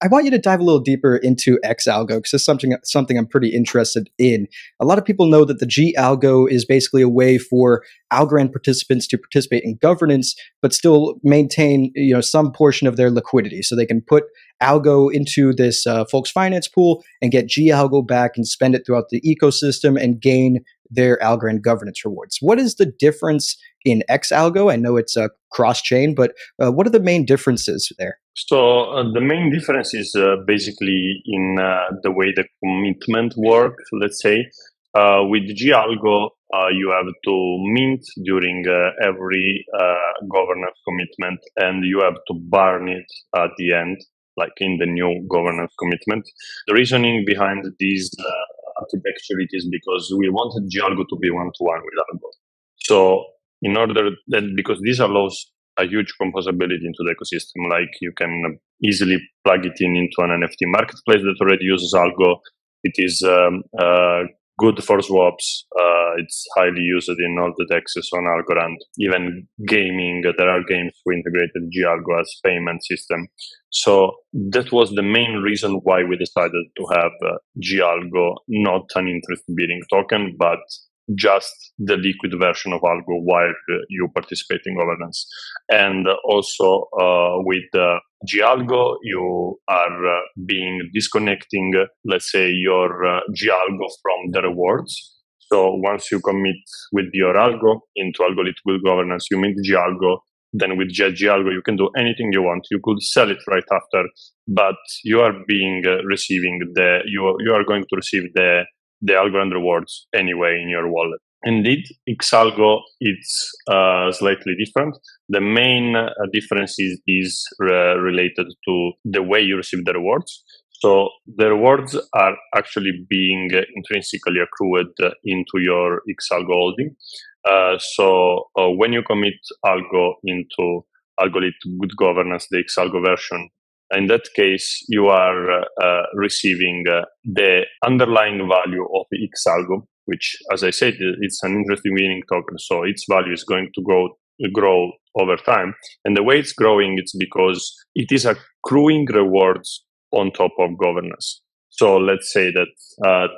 I want you to dive a little deeper into xALGO because it's something I'm pretty interested in. A lot of people know that the xALGO is basically a way for Algorand participants to participate in governance, but still maintain some portion of their liquidity, so they can put algo into this folks finance pool and get xALGO back and spend it throughout the ecosystem and gain their Algorand governance rewards. What is the difference in xALGO? I know it's a cross chain, but what are the main differences there? So the main difference is basically in the way the commitment works, let's say. With xALGO, you have to mint during every governance commitment, and you have to burn it at the end, like in the new governance commitment. The reasoning behind this architecture it is because we wanted xALGO to be one-to-one with algo. So in order that, because this allows a huge composability into the ecosystem, like you can easily plug it into an NFT marketplace that already uses algo. It is good for swaps. It's highly used in all the dexes on Algorand. Even gaming, there are games who integrated xALGO as payment system. So that was the main reason why we decided to have xALGO, not an interest-bearing token, but just the liquid version of algo while you participate in governance. And also with xALGO, you are being disconnecting, let's say, your xALGO from the rewards. So once you commit with your algo into algorithm good governance, you mint xALGO. Then with xALGO, you can do anything you want. You could sell it right after, but you are being receiving you are going to receive the Algorand rewards anyway in your wallet. Indeed, xALGO is slightly different. The main difference is related to the way you receive the rewards. So the rewards are actually being intrinsically accrued into your xALGO holding. So when you commit algo into algorithm good governance, the xALGO version, in that case, you are receiving the underlying value of xALGO, which, as I said, it's an interesting winning token. So its value is going to grow over time. And the way it's growing, it's because it is accruing rewards on top of governance. So let's say that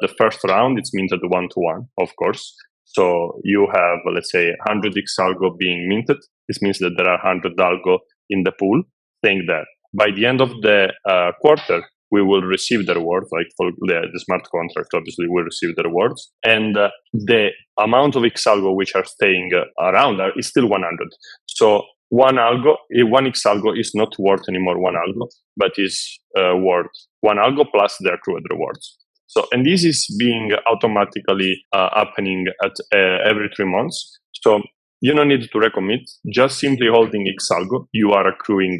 the first round, it's minted one-to-one, of course. So you have, let's say, 100 xALGO being minted. This means that there are 100 algo in the pool staying there. By the end of the quarter, we will receive the rewards, like for the smart contract, obviously, we'll receive the rewards. And the amount of xALGO which are staying around is still 100. So one xALGO is not worth anymore one algo, but is worth one algo plus the accrued rewards. So, and this is being automatically happening at every 3 months. So you don't need to recommit. Just simply holding xALGO, you are accruing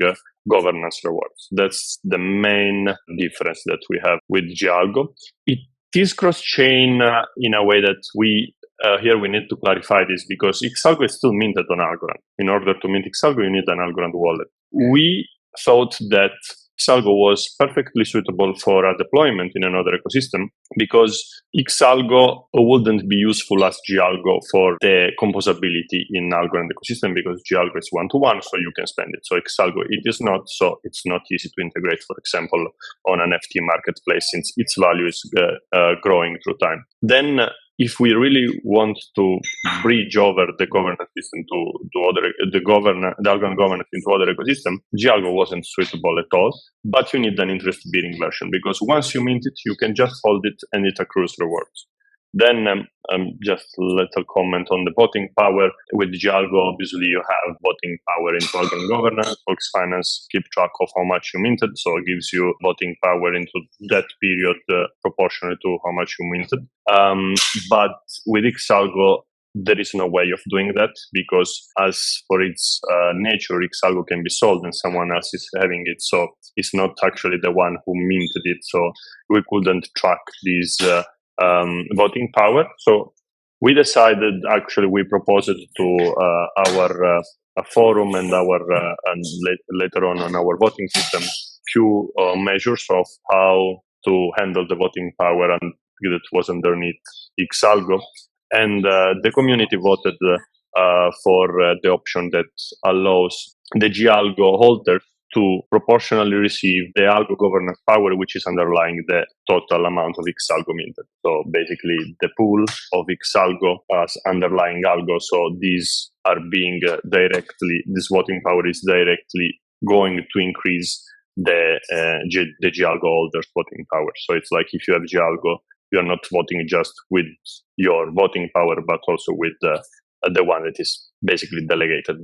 governance rewards. That's the main difference that we have with xALGO. It is cross-chain in a way that here we need to clarify this, because xALGO is still minted on Algorand. In order to mint xALGO, you need an Algorand wallet. We thought that xALGO was perfectly suitable for a deployment in another ecosystem, because xALGO wouldn't be useful as xALGO for the composability in Algorand ecosystem, because xALGO is one-to-one, so you can spend it. So xALGO, it is not, so it's not easy to integrate, for example, on an NFT marketplace, since its value is growing through time. Then if we really want to bridge over the governance system the Algorand governance into other ecosystem, xALGO wasn't suitable at all. But you need an interest-bearing version, because once you mint it, you can just hold it and it accrues rewards. Then just a little comment on the voting power. With xALGO, obviously you have voting power into Algorand governance. Fox Finance keep track of how much you minted, so it gives you voting power into that period proportionally to how much you minted. But with xALGO, there is no way of doing that, because as for its nature, xALGO can be sold and someone else is having it. So it's not actually the one who minted it. So we couldn't track this voting power. So we decided, actually, we proposed to our forum and later on our voting system, few measures of how to handle the voting power, and that was underneath xALGO. And the community voted for the option that allows the xALGO holders to proportionally receive the algo governance power, which is underlying the total amount of xALGO minted. So basically the pool of xALGO as underlying algo. So these are being this voting power is directly going to increase the xALGO holders' voting power. So it's like if you have xALGO, you're not voting just with your voting power, but also with the one that is basically delegated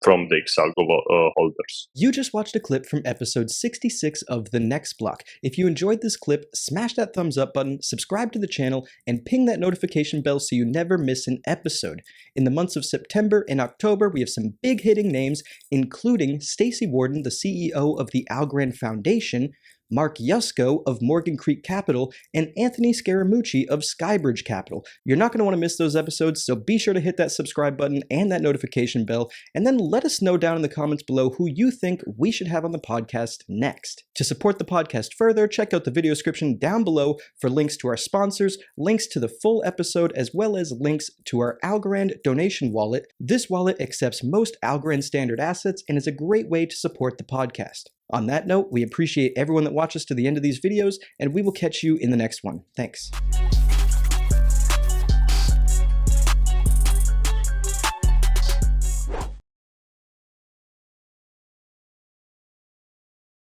from the xALGO holders. You just watched a clip from episode 66 of The Next Block. If you enjoyed this clip, smash that thumbs up button, subscribe to the channel, and ping that notification bell so you never miss an episode. In the months of September and October, we have some big hitting names, including Stacey Warden, the CEO of the Algorand Foundation, Mark Yusko of Morgan Creek Capital, and Anthony Scaramucci of Skybridge Capital. You're not going to want to miss those episodes, so be sure to hit that subscribe button and that notification bell, and then let us know down in the comments below who you think we should have on the podcast next. To support the podcast further, check out the video description down below for links to our sponsors, links to the full episode, as well as links to our Algorand donation wallet. This wallet accepts most Algorand standard assets and is a great way to support the podcast. On that note, we appreciate everyone that watches to the end of these videos, and we will catch you in the next one. Thanks.